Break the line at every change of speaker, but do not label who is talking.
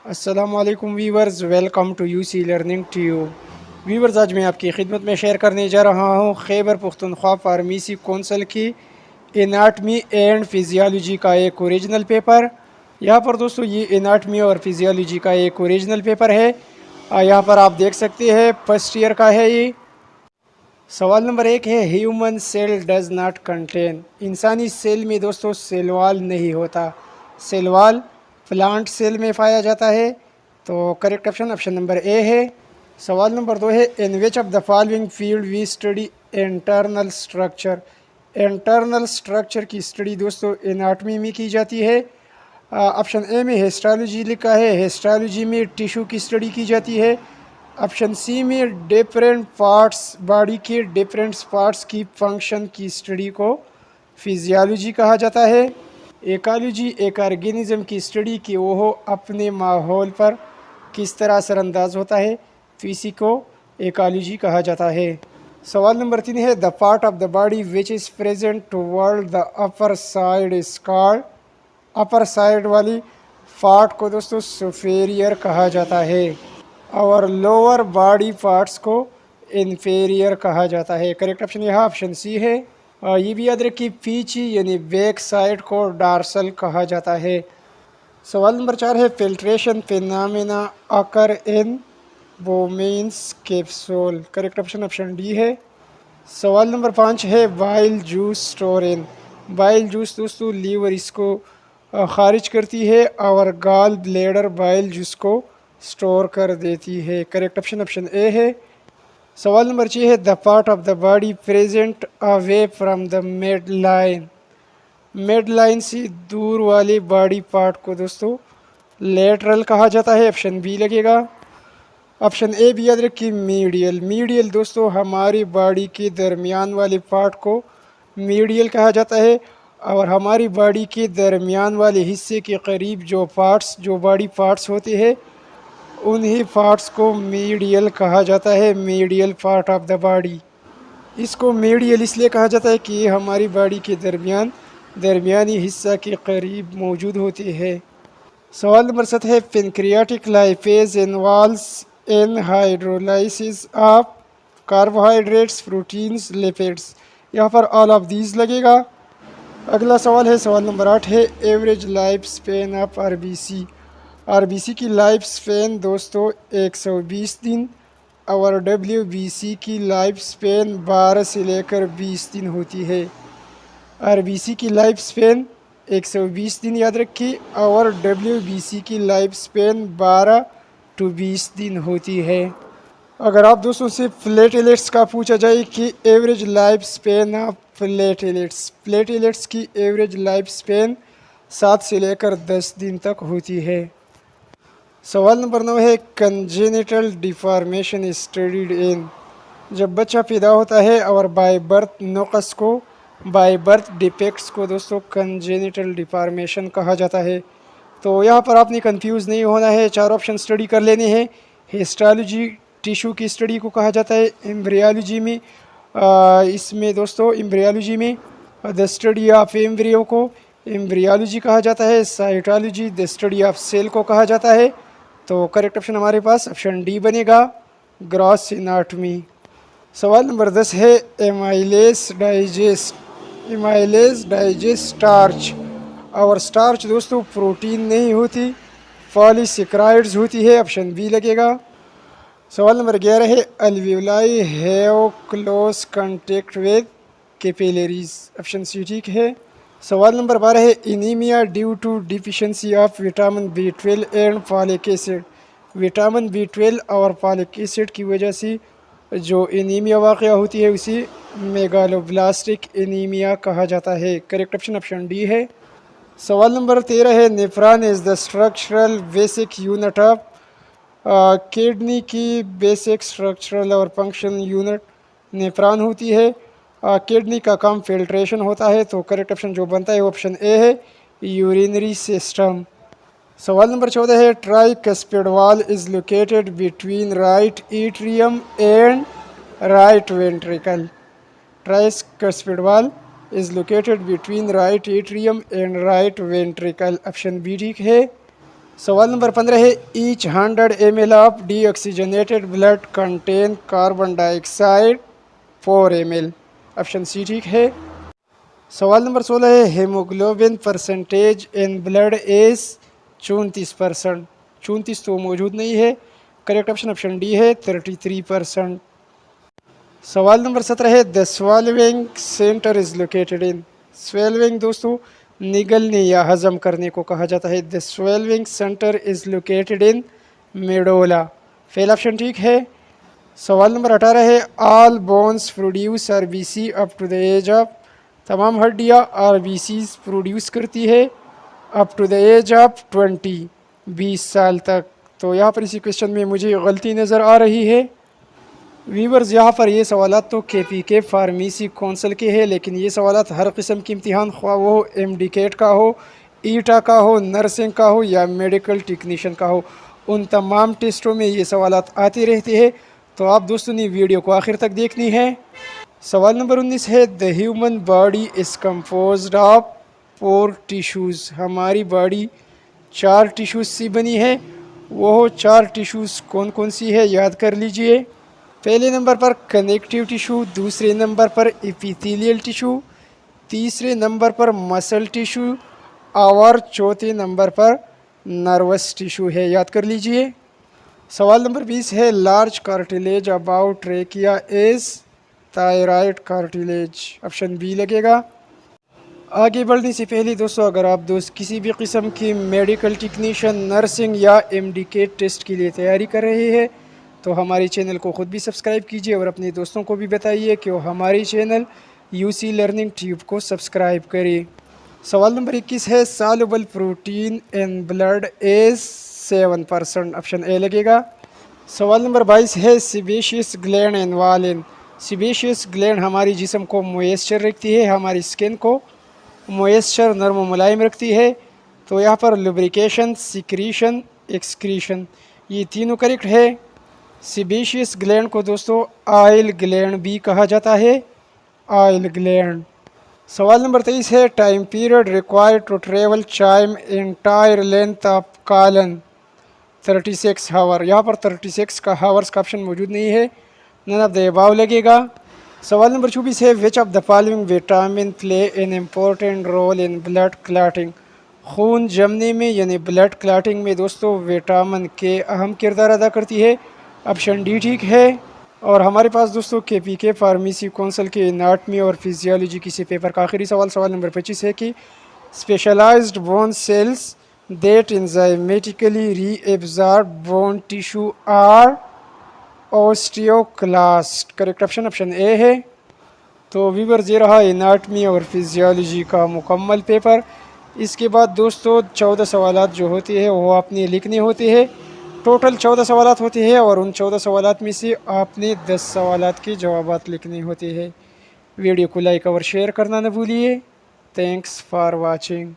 अस्सलामुअलैकुम viewers, welcome to UC learning tube. Viewers, आज मैं आपकी खिदमत में शेयर करने जा रहा हूँ खैबर पख्तूनख्वा फार्मेसी कौंसिल की एनाटमी एंड फिजियोलॉजी का एक ओरिजिनल पेपर। यहाँ पर दोस्तों ये एनाटमी और फिजियोलॉजी का एक ओरिजिनल पेपर है। यहाँ पर आप देख सकते हैं फर्स्ट ईयर का है ये। सवाल नंबर 1 है, human cell does not contain. इंसानी सेल में दोस्तों सेल वॉल नहीं होता। सेल वॉल प्लांट सेल में पाया जाता है। तो करेक्ट ऑप्शन नंबर ए है। सवाल नंबर 2 है, in which of the following field we study internal structure. Internal structure की स्टडी दोस्तों एनाटमी में की जाती है। ऑप्शन ए में हिस्टोलॉजी लिखा है, हिस्टोलॉजी में टिश्यू की स्टडी की जाती है। ऑप्शन सी में डिफरेंट पार्ट्स, बॉडी के डिफरेंट पार्ट्स की फंक्शन की स्टडी को फिजियोलॉजी कहा जाता है। एकोलॉजी एक ऑर्गेनिज्म की स्टडी कि वो अपने माहौल पर किस तरह असरअंदाज होता है, तो इसी को एकोलॉजी कहा जाता है। सवाल नंबर 3 है, the part of the body which is present toward the upper side is called. Upper side वाली पार्ट को दोस्तों सुपेरियर कहा जाता है और लोअर बॉडी पार्ट्स को इन्फेरियर कहा जाता है। करेक्ट ऑप्शन यहाँ ऑप्शन सी है। ये भी याद रखिए, पीछे यानी बैक साइड को डार्सल कहा जाता है। सवाल नंबर 4 है, filtration phenomena occur in Bowman's capsule. Correct option D है। सवाल नंबर 5 है, bile juice store in. Bile juice दोस्तों लीवर इसको खारिज करती है और गाल ब्लेडर बाइल जूस को स्टोर कर देती है। करेक्ट ऑप्शन ए है। सवाल नंबर 6 है, the part of the body present away from the mid line. Mid line से दूर वाले बॉडी पार्ट को दोस्तों लेटरल कहा जाता है। ऑप्शन बी लगेगा। ऑप्शन ए भी याद रखिए, मीडियल। मीडियल दोस्तों हमारी बॉडी के दरमियान वाले पार्ट को मीडियल कहा जाता है और हमारी बॉडी के दरमियान वाले हिस्से के करीब जो पार्ट्स, जो बॉडी पार्ट्स होते हैं, उन्हीं पार्ट्स को मीडियल कहा जाता है। Medial part of the body, इसको मीडियल इसलिए कहा जाता है कि ये हमारी बॉडी के दरमियानी हिस्सा के करीब मौजूद होते हैं। सवाल नंबर 7 है, pancreatic lipase involves in hydrolysis of carbohydrates, proteins, lipids. यहाँ पर ऑल ऑफ दीज लगेगा। अगला सवाल है, सवाल नंबर 8 है, average life span of RBC. RBC की लाइफ स्पेन दोस्तों 120 दिन और डब्ल्यूबीसी की लाइफ स्पेन 12 से लेकर 20 दिन होती है। आरबीसी की लाइफ स्पेन 120 दिन याद रखिए और डब्ल्यूबीसी की लाइफ स्पेन 12 टू 20 दिन होती है। अगर आप दोस्तों से प्लेटलेट्स का पूछा जाए कि average life span of platelets, platelets की एवरेज लाइफ स्पेन 7 से लेकर 10 दिन तक होती है। सवाल नंबर 9 है, कंजेनिटल डिफॉर्मेशन स्टडीड इन। जब बच्चा पैदा होता है और बाय बर्थ नक़्स को, बाय बर्थ डिफेक्ट्स को दोस्तों कंजेनिटल डिफॉर्मेशन कहा जाता है। तो यहाँ पर आपने कंफ्यूज नहीं होना है, 4 ऑप्शन स्टडी कर लेने हैं। हिस्टोलॉजी टिश्यू की स्टडी को कहा जाता है। एम्ब्रियोलॉजी में इसमें दोस्तों एम्ब्रियोलॉजी में द स्टडी ऑफ एम्ब्रियो को एम्ब्रियोलॉजी कहा जाता है। Cytology the study of cell को कहा जाता है। तो करेक्ट ऑप्शन हमारे पास ऑप्शन डी बनेगा, ग्रॉस एनाटमी। सवाल नंबर 10 है, amylase digest. Amylase digest starch. और स्टार्च दोस्तों प्रोटीन नहीं होती, पॉलीसेकेराइड्स होती है। ऑप्शन बी लगेगा। सवाल नंबर 11 है, alveoli have close contact with capillaries. Option C ठीक है। सवाल नंबर 12 है, anaemia due to deficiency of vitamin B12 and folic acid. Vitamin B12 और फॉलिक एसिड की वजह से जो एनीमिया वाक़या होती है उसे मेगालोब्लास्टिक एनीमिया कहा जाता है। करेक्ट ऑप्शन डी है। सवाल नंबर 13 है, nephron is the structural basic unit of. Kidney की बेसिक स्ट्रक्चरल और फंक्शन यूनिट नेफ्रॉन होती है। किडनी का काम फिल्ट्रेशन होता है। तो करेक्ट ऑप्शन जो बनता है वो ऑप्शन ए है, यूरिनरी सिस्टम। सवाल नंबर 14 है, tricuspid valve is located between right atrium and right ventricle. Tricuspid valve is located between right atrium and right ventricle. Option B ठीक है। सवाल नंबर 15 है each 100 ml of deoxygenated blood contain carbon dioxide 4 ml। Option C ठीक है। सवाल नंबर 16 है haemoglobin percentage in blood is 34%। 34 तो मौजूद नहीं है। करेक्ट ऑप्शन डी है 33%। सवाल नंबर 17 है the swallowing centre is located in. Swallowing दोस्तों निगलने या हजम करने को कहा जाता है। The swallowing centre is located in medulla. Fail option ठीक है। सवाल नंबर 18 है all bones produce RBC up to the age of. तमाम हड्डियाँ आरबीसीज प्रोड्यूस करती है up to the age of 20 साल तक। तो यहाँ पर इसी क्वेश्चन में मुझे गलती नज़र आ रही है। वीवर्स यहाँ पर ये सवालात तो KPK फार्मेसी कौंसल के हैं, लेकिन ये सवालात हर किस्म के इम्तिहान ख्वाह वो MDCAT का हो, ईटा का हो, नर्सिंग का हो या मेडिकल टेक्नीशियन का हो, उन तमाम टेस्टों में ये सवालात आते रहते हैं। तो आप दोस्तों ने वीडियो को आखिर तक देखनी है। सवाल नंबर 19 है the human body is composed of 4 tissues. हमारी बॉडी 4 टिश्यूज़ से बनी है। वो 4 टिश्यूज़ कौन कौन सी है याद कर लीजिए। पहले नंबर पर कनेक्टिव टिश्यू, दूसरे नंबर पर एपिथेलियल टिश्यू, तीसरे नंबर पर मसल टिश्यू और चौथे नंबर पर नर्वस टिश्यू है, याद कर लीजिए। सवाल नंबर 20 है large cartilage about trachea is thyroid cartilage. Option B लगेगा। आगे बढ़ने से पहले दोस्तों अगर आप दोस्त किसी भी किस्म की मेडिकल टेक्नीशियन, नर्सिंग या MDCAT टेस्ट के लिए तैयारी कर रहे हैं तो हमारे चैनल को ख़ुद भी सब्सक्राइब कीजिए और अपने दोस्तों को भी बताइए कि वो हमारे चैनल UC लर्निंग ट्यूब को सब्सक्राइब करें। सवाल नंबर 21 है soluble protein in blood is 7%। Option A लगेगा। सवाल नंबर 22 है sebaceous gland involve in. Sebaceous gland हमारी जिस्म को मॉइस्चर रखती है, हमारी स्किन को मॉइस्चर नरम व मुलायम रखती है। तो यहाँ पर लुब्रिकेशन, सिक्रीशन, एक्सक्रीशन ये तीनों करेक्ट है। सीबेशियस ग्लैंड को दोस्तों ऑयल ग्लैंड भी कहा जाता है, ऑयल ग्लैंड। सवाल नंबर 23 है time period required to travel chyme entire length of colon 36 hour. यहाँ पर 36 का हावर्स का ऑप्शन मौजूद नहीं है, नन ऑफ द अबव लगेगा। सवाल नंबर 24 है which of the following vitamin play an important role in blood clotting. खून जमने में यानी ब्लड क्लॉटिंग में दोस्तों विटामिन के अहम किरदार अदा करती है। ऑप्शन डी ठीक है। और हमारे पास दोस्तों KPK फार्मेसी कौंसल के एनाटमी और फिजियोलॉजी किसी पेपर का आखिरी सवाल सवाल नंबर 25 है कि specialised bone cells that enzymatically reabsorb bone tissue are osteoclast. Correct option A है। तो व्यूअर्स ये रहा एनाटमी और फिजियोलॉजी का मुकम्मल पेपर। इसके बाद दोस्तों 14 सवालात जो होते हैं वो आपने लिखने होते हैं। टोटल 14 सवालात होते हैं और उन 14 सवालात में से आपने 10 सवालात के जवाबात लिखने होते हैं। वीडियो को लाइक और शेयर करना न भूलिए। Thanks for watching.